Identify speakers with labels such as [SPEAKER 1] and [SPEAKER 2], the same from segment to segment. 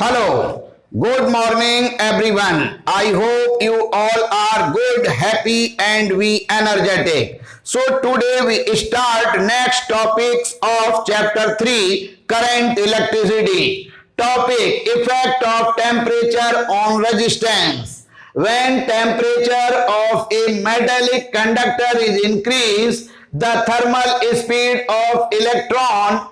[SPEAKER 1] Hello, good morning everyone. I hope you all are good, happy and we energetic. So today we start next topics of chapter 3, current electricity. Topic, effect of temperature on resistance. When temperature of a metallic conductor is increased, the thermal speed of electron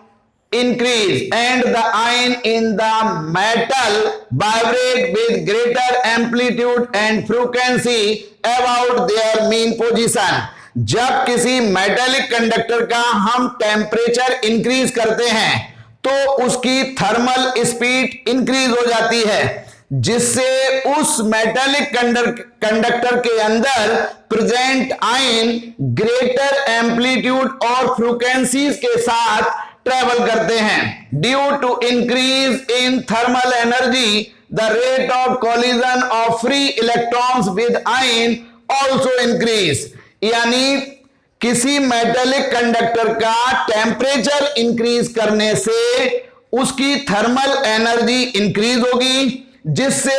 [SPEAKER 1] increase and the ion in the metal vibrate with greater amplitude and frequency about their mean position. जब किसी metallic conductor का हम temperature increase करते हैं तो उसकी thermal speed increase हो जाती है, जिससे उस मेटेलिक कंडक्टर के अंदर प्रेजेंट आयन ग्रेटर एम्पलीट्यूड और फ्रीक्वेंसीज के साथ ट्रेवल करते हैं. Due to increase in thermal energy the rate of collision of free electrons with ion also increase. यानी किसी मेटेलिक कंडक्टर का टेम्परेचर इंक्रीज करने से उसकी थर्मल एनर्जी इंक्रीज होगी, जिससे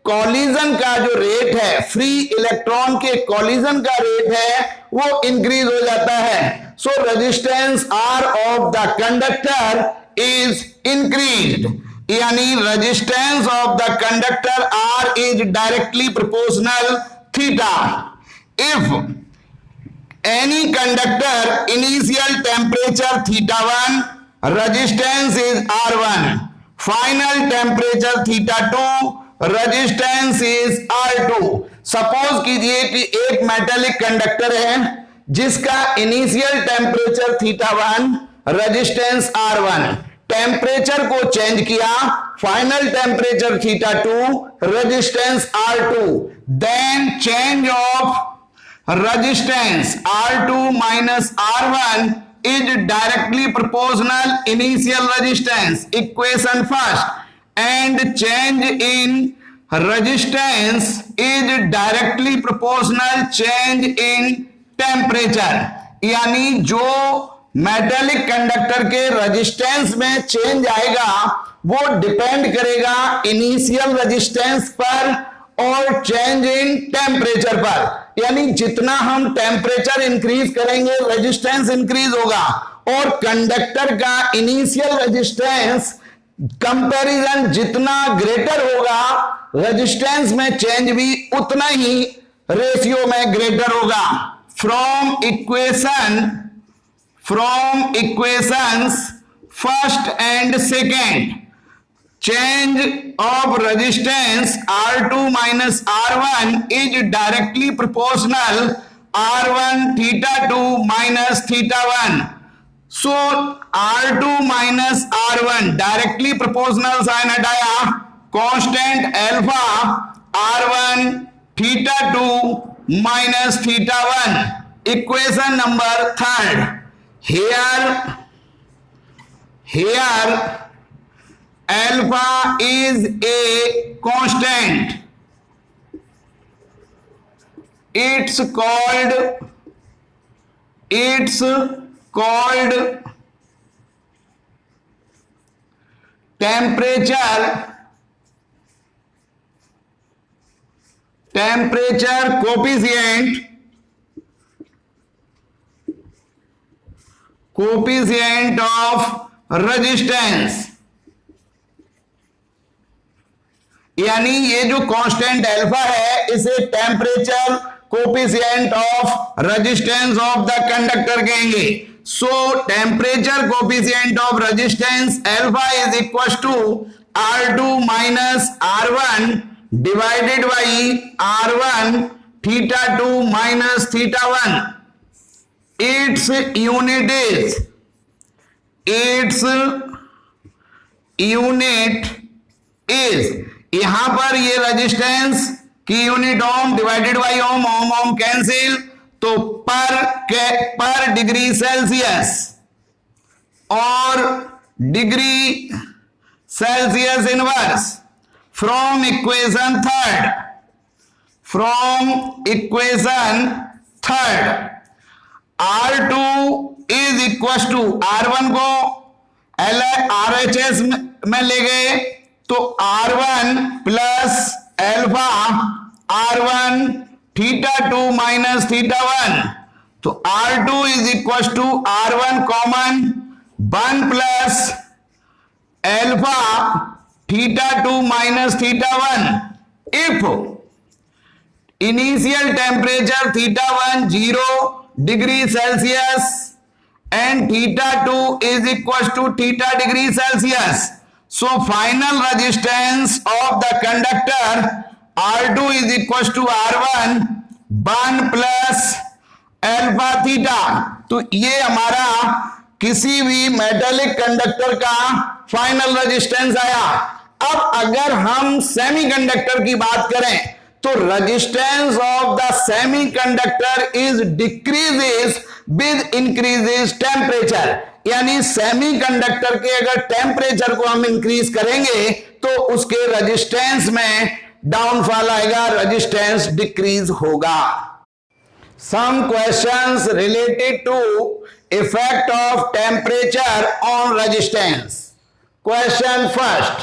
[SPEAKER 1] कॉलिजन का जो रेट है, फ्री इलेक्ट्रॉन के कॉलिजन का रेट है, वो इंक्रीज हो जाता है. So resistance R of the conductor is increased. यानी resistance of the conductor R is directly proportional theta. If any conductor initial temperature theta 1, resistance is R1. Final temperature theta 2, resistance is R2. Suppose कीजिए कि एक metallic conductor है जिसका initial temperature theta 1, resistance R1. Temperature को change किया, final temperature theta 2, resistance R2. Then change of resistance R2 minus R1 is directly proportional initial resistance, equation first, and change in resistance is directly proportional change in temperature. यानी जो metallic conductor के resistance में change आएगा वो depend करेगा initial resistance पर और change in temperature पर. यानी जितना हम टेम्परेचर इंक्रीज करेंगे रेजिस्टेंस इंक्रीज होगा, और कंडक्टर का इनिशियल रेजिस्टेंस कंपैरिजन जितना ग्रेटर होगा रेजिस्टेंस में चेंज भी उतना ही रेशियो में ग्रेटर होगा. From equations first and second, change of resistance R2 minus R1 is directly proportional R1 theta 2 minus theta 1. So R2 minus R1 directly proportional sign हटाया, constant alpha R1 theta 2 minus theta 1. Equation number third. Here alpha is a constant. It's called temperature coefficient of resistance. यानी ये जो constant alpha है इसे temperature coefficient of resistance of the conductor कहेंगे. So temperature coefficient of resistance alpha is equal to R2 minus R1 divided by R1 theta 2 minus theta 1. Its unit is यहां पर ये resistance की unit ohm divided by ohm, ohm ohm cancel, तो per degree Celsius और degree Celsius inverse. From equation third, R2 is equal to R1 को RHS में ले गए, तो R1 plus alpha R1 θ2 minus θ1, तो R2 is equal to R1 common 1 plus alpha θ2 minus θ1 if initial temperature θ1 0 degree Celsius and θ2 is equal to θ degree Celsius. So final resistance of the conductor R2 is equal to R1 1 plus alpha theta. तो ये हमारा किसी भी metallic conductor का final resistance आया। अब अगर हम सेमीकंडक्टर की बात करें तो resistance of the semiconductor is decreases with increases temperature, यानी सेमीकंडक्टर के अगर टेम्परेचर को हम इंक्रीज करेंगे तो उसके रेजिस्टेंस में डाउनफॉल आएगा, रेजिस्टेंस डिक्रीज होगा। Some questions related to effect of temperature on resistance. Question first,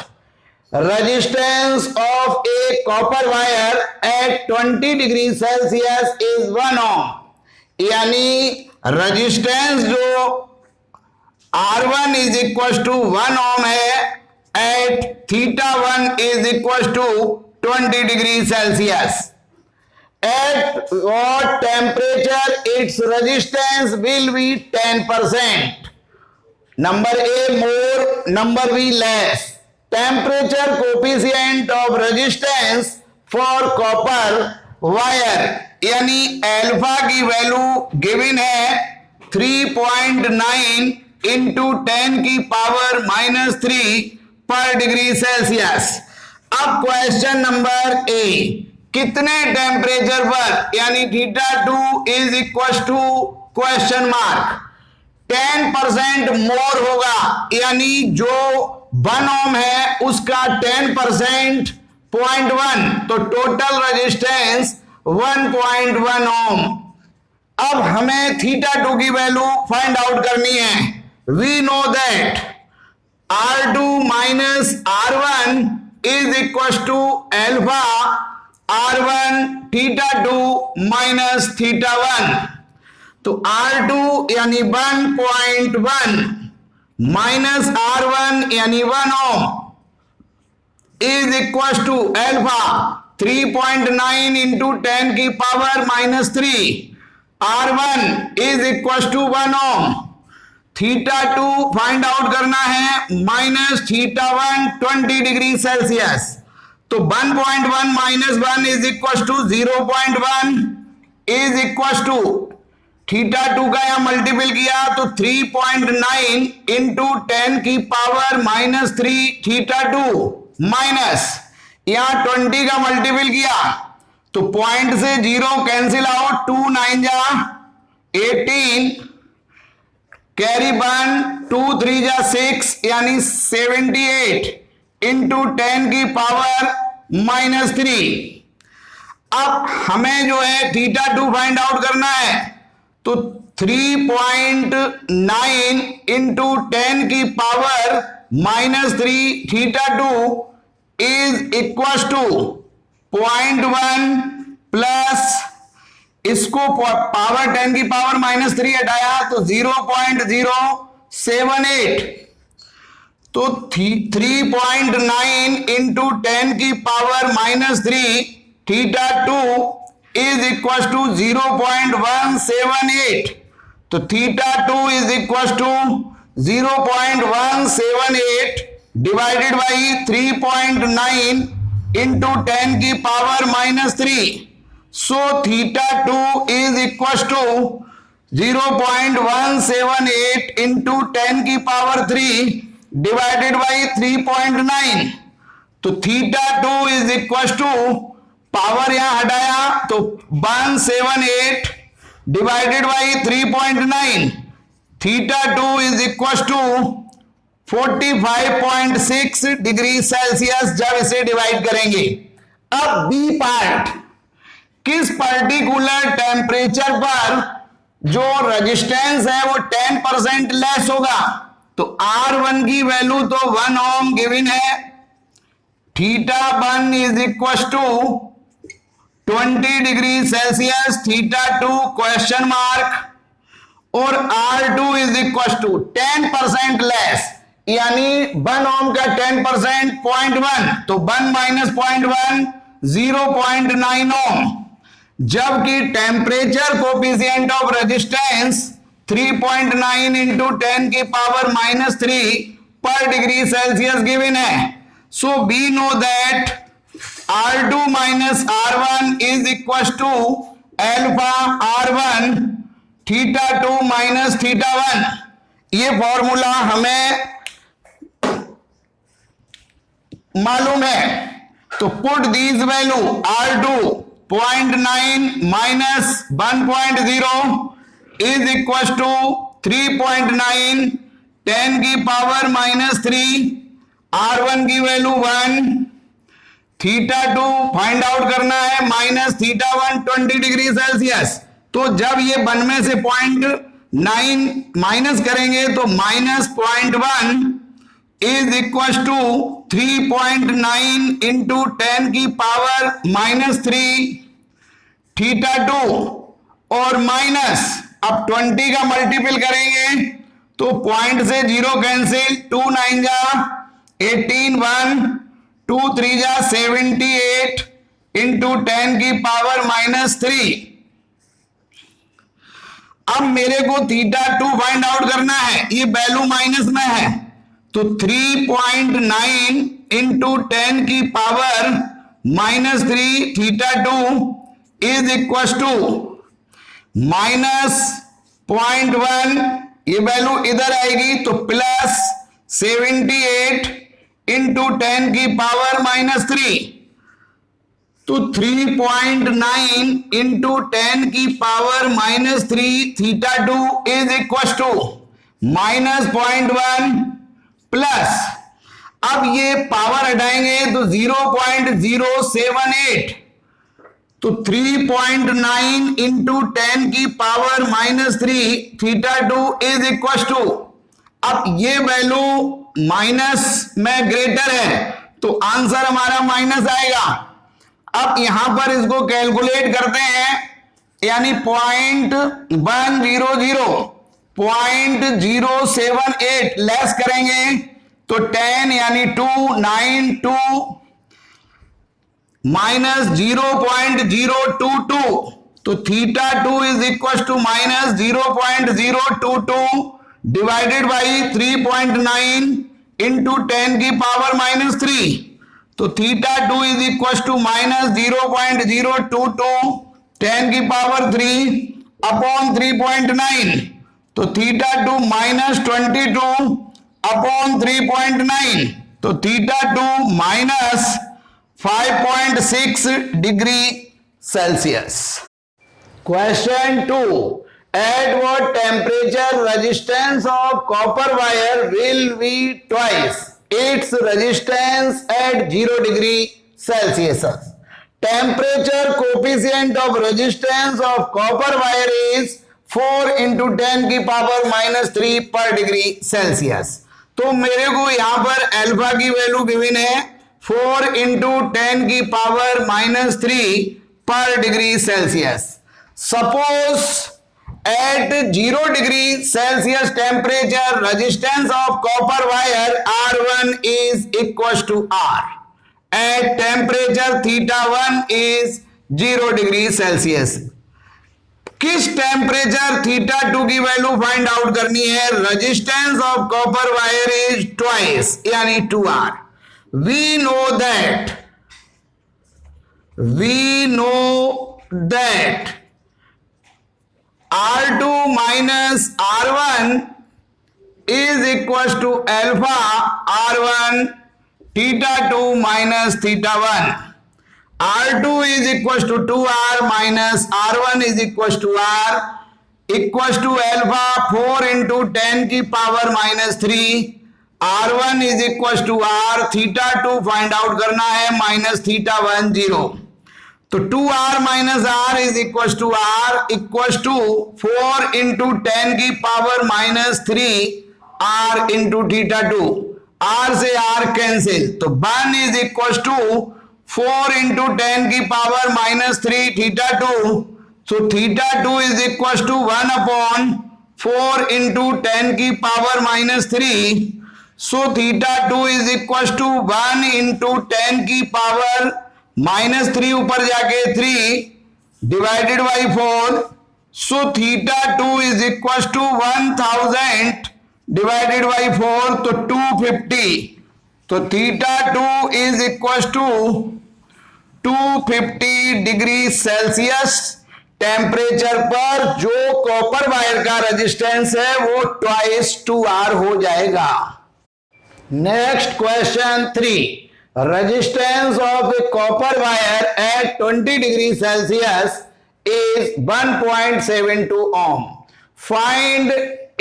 [SPEAKER 1] resistance of a copper wire at 20 degree Celsius is 1 ohm, यानी रेजिस्टेंस जो R1 is equal to 1 ohm है at θ1 is equal to 20 degree Celsius. At what temperature its resistance will be 10%? Number A more, number B less. Temperature coefficient of resistance for copper wire, यानी alpha की value given है 3.9 into 10 की power -3 पर degree Celsius. अब question number A, कितने temperature पर, यानी θ2 is equal to question mark 10% more होगा, यानी जो 1 ओम है उसका 10% 0.1, तो टोटल रेजिस्टेंस 1.1 ओम। अब हमें θ2 की वैल्यू फाइंड आउट करनी है। We know that R2 minus R1 is equal to alpha R1 θ2 minus θ1, तो R2 यानी 1.1 माइनस R1 यानी 1 ohm is equal to alpha 3.9 into 10 की power -3, R1 is equal to 1 ohm. θ2 find out करना है minus θ1 20 degree Celsius, तो 1.1 minus 1 is equal to 0.1 is equal to θ2 का यहां multiple किया तो 3.9 इंटू 10 की पावर -3 θ2 माइनस यहां 20 का मल्टीपल किया तो पॉइंट से 0 कैंसिल आउट, 2 9 जा 18, कैरी 1 2 3 जा 6 यानी 78 इंटू 10 की पावर -3। अब हमें जो है θ2 फाइंड आउट करना है, तो 3.9 इंटू 10 की power -3 θ2 is equal to 0.1 plus इसको पावर 10 की पावर -3 हटाया तो 0.078, तो 3.9 इंटू 10 की पावर -3 θ2 is equal to 0.178, तो θ2 is equal to 0.178 divided by 3.9 into 10 की power -3, so θ2 is equal to 0.178 into 10 की पावर 3 डिवाइडेड बाई 3.9, तो θ2 is equal to पावर यहां हटाया तो 178 divided by 3.9, θ2 is equal to 45.6 degree Celsius जब इसे डिवाइड करेंगे। अब बी पार्ट, किस पर्टिकुलर टेम्परेचर पर जो रेजिस्टेंस है वो 10% लेस होगा, तो R1 की वैल्यू तो 1 ओम गिवन है, theta 1 is equal to 20 degree Celsius, theta 2 question mark, और R2 is equal to 10% less, यानी 1 ओम का 10% 0.1, तो 1 माइनस 0.1 0.9 ओम, जबकि temperature coefficient of resistance 3.9 into 10 की पावर -3 पर डिग्री सेल्सियस गिवन है। So we know that R2 minus R1 is equal to alpha R1 theta 2 minus theta 1। ये formula हमें मालूम है, तो put these value R2 0.9 minus 1.0 is equal to 3.9 10 की power -3, R1 की वैल्यू 1, थीटा 2 फाइंड आउट करना है माइनस थीटा 1 20 डिग्री सेल्सियस। तो जब ये 1 में से 0.9 माइनस करेंगे तो -0.1 इज इक्वल टू 3.9 इंटू 10 की पावर -3 थीटा 2, और माइनस अब 20 का मल्टीपल करेंगे तो पॉइंट से 0 कैंसिल, 2 9 जा 18, 1 2 3 जा 78 इंटू 10 की पावर -3। अब मेरे को थीटा 2 फाइंड आउट करना है, ये वैल्यू माइनस में है, तो 3.9 इंटू 10 की power -3 theta 2 is equal to -0.1, ये वैल्यू इधर आएगी तो प्लस 78 इंटू 10 की पावर -3, तो 3.9 इंटू 10 की power -3 theta 2 is equal to -0.1 plus, अब ये पावर हटाएंगे तो 0.078, तो 3.9 इंटू 10 की power -3 theta 2 is equal to, अब ये वैल्यू माइनस में ग्रेटर है तो आंसर हमारा माइनस आएगा। अब यहां पर इसको कैलकुलेट करते हैं, यानी 0.078 लेस करेंगे तो 10 यानी 2 9 2 माइनस 0.022, तो theta 2 is equal to -0.022 divided by 3.9 into 10 की पावर -3, तो थीटा 2 इज इक्वल टू -0.022 10 की पावर 3 अपॉन 3.9, तो थीटा 2 -22 अपॉन 3.9, तो theta 2 -5.6 degree Celsius. Question 2, at what temperature resistance of copper wire will be twice its resistance at 0 degree Celsius? Temperature coefficient of resistance of copper wire is 4 into 10 की power -3 पर degree Celsius. तो मेरे को यहां पर alpha की value given है 4 into 10 की पावर -3 पर degree Celsius. Suppose at 0 degree Celsius temperature resistance of copper wire R1 is equals to R. At temperature theta 1 is 0 degree Celsius. किस टेम्परेचर थीटा 2 की वैल्यू फाइंड आउट करनी है? Resistance of copper wire is twice यानी 2R. We know that R2 minus R1 is equals to alpha R1 theta 2 minus theta 1. R2 is equals to 2R minus R1 is equals to R equals to alpha 4 into 10 की power -3 R1 is equals to R theta 2 find out करना है minus theta 1 0. तो 2R minus R is equals to R equals to 4 into 10 की power -3 R into theta 2. R से R cancel, तो 1 is equal to 4 into 10 की power minus 3 theta 2, so theta 2 is equal to 1 upon 4 into 10 की power minus 3, so theta 2 is equal to 1 into 10 की power minus 3 ऊपर जाके 3 divided by 4, so theta 2 is equal to 1000 divided by 4, तो 250, तो theta 2 is equal to 250 degree Celsius temperature पर जो copper wire का resistance है वो ट्वाइस 2R हो जाएगा। Next question 3, resistance of a copper wire at 20 degrees Celsius is 1.72 ohm. Find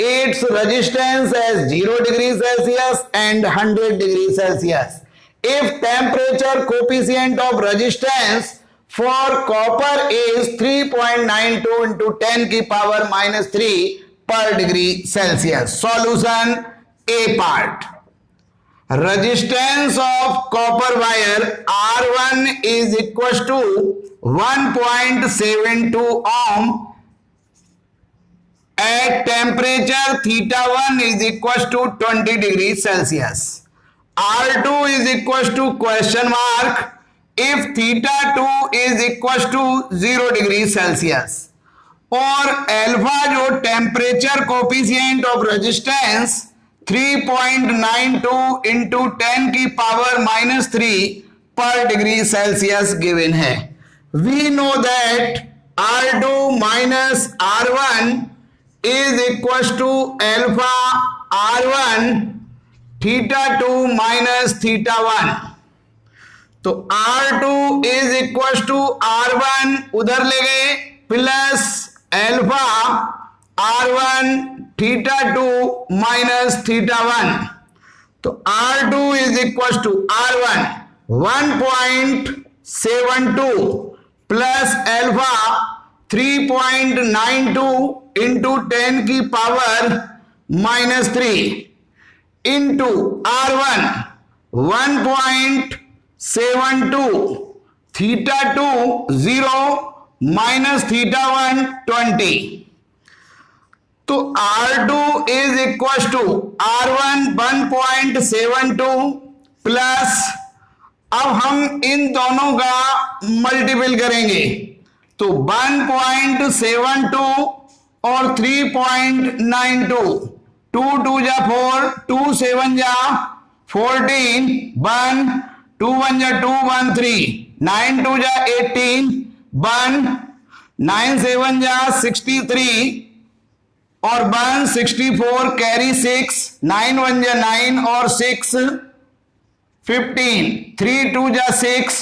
[SPEAKER 1] its resistance as 0 degrees Celsius and 100 degrees Celsius. If temperature coefficient of resistance for copper is 3.92 into 10 की power minus 3 per degree Celsius. Solution A part. Resistance of copper wire R1 is equal to 1.72 ohm at temperature theta 1 is equal to 20 degrees Celsius. R2 is equal to question mark if theta 2 is equal to 0 degrees Celsius. और alpha जो temperature coefficient of resistance 3.92 into 10 की power minus 3 पर degree Celsius given है। We know that R2 minus R1 is equal to alpha R1 theta 2 minus theta 1, तो R2 is equal to R1 उधर ले गए plus alpha R1 theta 2 minus theta 1, तो R2 is equal to R1 1.72 plus alpha 3.92 into 10 की power minus 3 into R1 1.72 theta 2 0 minus theta 1 20, तो R2 is equal to R1 1.72 plus, अब हम इन दोनों का मल्टीपल करेंगे तो 1.72 और 3.92, 2 2 जा 4, 2 7 जा 14, 1 2 1 जा 2 1 3, 9 2 जा 18, 1 9 7 जा 63 और 164 कैरी 6, 9 1 जा 9 और 6 15, 3 2 जा 6,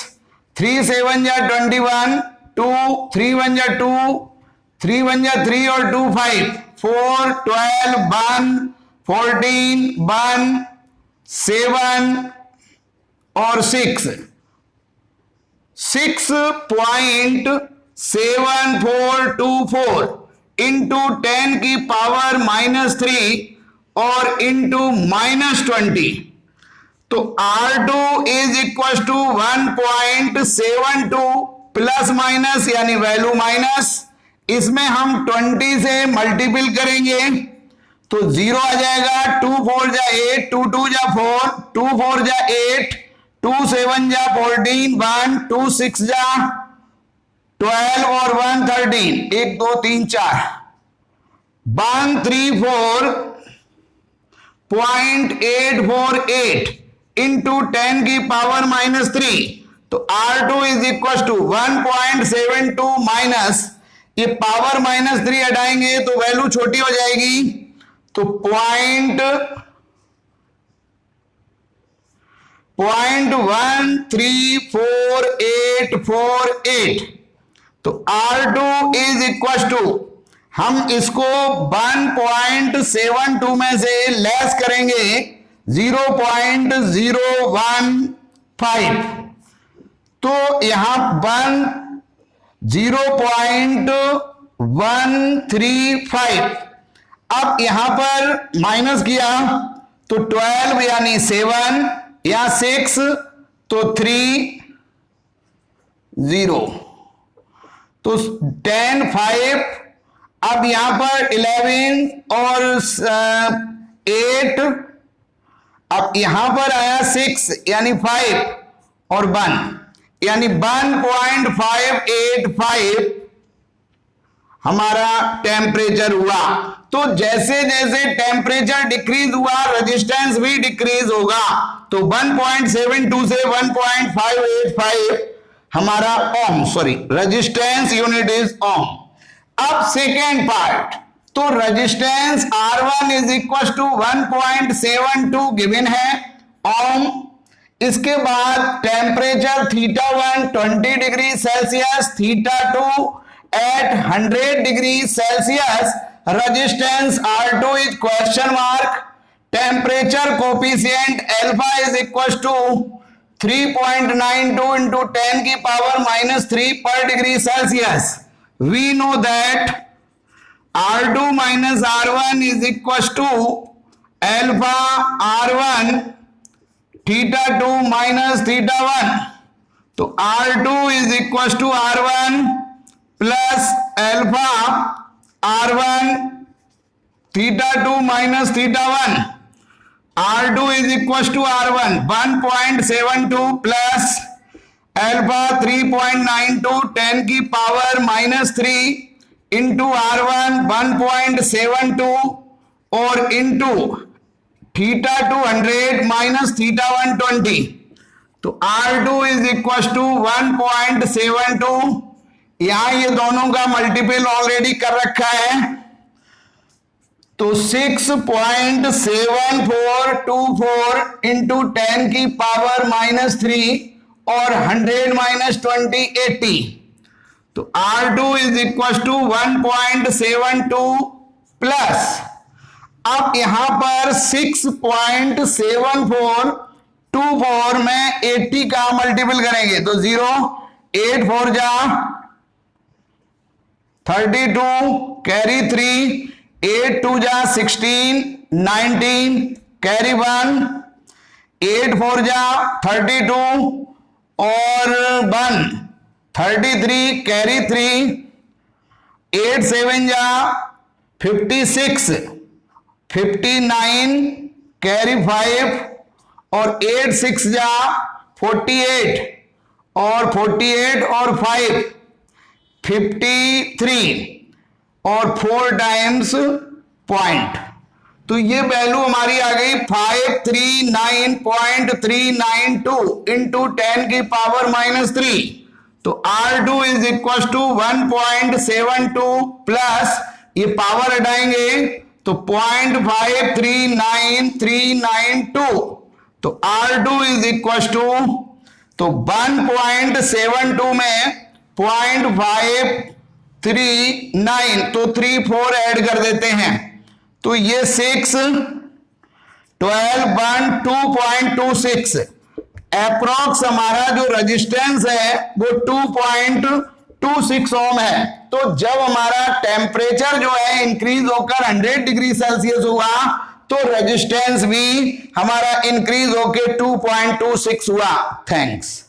[SPEAKER 1] 3 7 जा 21, 2 3 1 जा 2, 3 1 जा 3 और 2 5, 4 12 1 14 1 7 और 6 6.7424 इंटू 10 की पावर माइनस 3 और इंटू माइनस 20, तो R2 is equal to 1.72 plus minus यानी वैल्यू माइनस, इसमें हम 20 से मल्टीपल करेंगे तो 0 आ जाएगा, 2 4 जा 8, 2 2 जा 4, 2 4 जा 8, 2 7 जा 14, 1 2 6 जा 12 और 1 13, 1 2 3 4, 134.848 इंटू 10 की पावर माइनस 3, तो R2 is equal to 1.72 minus, ये पावर माइनस 3 हटाएंगे तो वैल्यू छोटी हो जाएगी, तो 0.134848, तो R2 इज इक्वल टू, हम इसको 1.72 में से लेस करेंगे 0.015, तो यहां 0.135, अब यहां पर माइनस किया तो 12 यानी 7 या 6 तो 3 0, तो 10 5, अब यहां पर 11 और 8, अब यहां पर आया 6 यानी 5 और 1 यानी 1.585 हमारा टेम्परेचर हुआ। तो जैसे जैसे टेम्परेचर डिक्रीज हुआ रेजिस्टेंस भी डिक्रीज होगा। तो 1.72 से 1.585 हमारा ohm, sorry resistance unit is ohm. अब सेकेंड पार्ट, तो resistance R1 is equal to 1.72 given है ओम। इसके बाद temperature θ1 20 degree Celsius, θ2 at 100 degree Celsius, resistance R2 is question mark, temperature coefficient alpha is equal to 3.92 into 10 की power -3 पर degree Celsius. We know that R2 minus R1 is equals to alpha R1 θ2 minus θ1। तो R2 is equals to R1 plus alpha R1 θ2 minus θ1। R2 is equals to R1 1.72 plus alpha 3.92 10 की power -3 into R1 1.72 और into θ2 100 minus θ1 20। तो R2 is equal to 1.72। यहां ये दोनों का multiple already कर रखा है, तो 6.7424 इंटू 10 की पावर -3 और 100 माइनस 20 80। तो R2 is equal to 1.72 plus, अब यहां पर 6.7424 में 80 का मल्टीपल करेंगे तो 0 8 4 जा 32 कैरी 3 8 2 जा 16 19 कैरी 1 8 4 जा 32 और 1 33 कैरी 3 8 7 जा 56 59 कैरी 5 और 8 6 जा 48 और 48 और 5 53 और 4 टाइम्स पॉइंट। तो ये वैल्यू हमारी आ गई 539.392 इंटू 10 की पावर -3। तो R2 is equal to 1.72 plus ये पावर हटाएंगे तो 0.539392। तो R2 इज इक्वल टू, तो 1.72 में 0.539 तो 3 4 ऐड कर देते हैं, तो ये 6 12 1 2.26 अप्रोक्स हमारा जो रेजिस्टेंस है वो 2.26 ओम है। तो जब हमारा टेम्परेचर जो है इंक्रीज होकर 100 डिग्री सेल्सियस हुआ तो रेजिस्टेंस भी हमारा इंक्रीज होकर 2.26 हुआ। थैंक्स।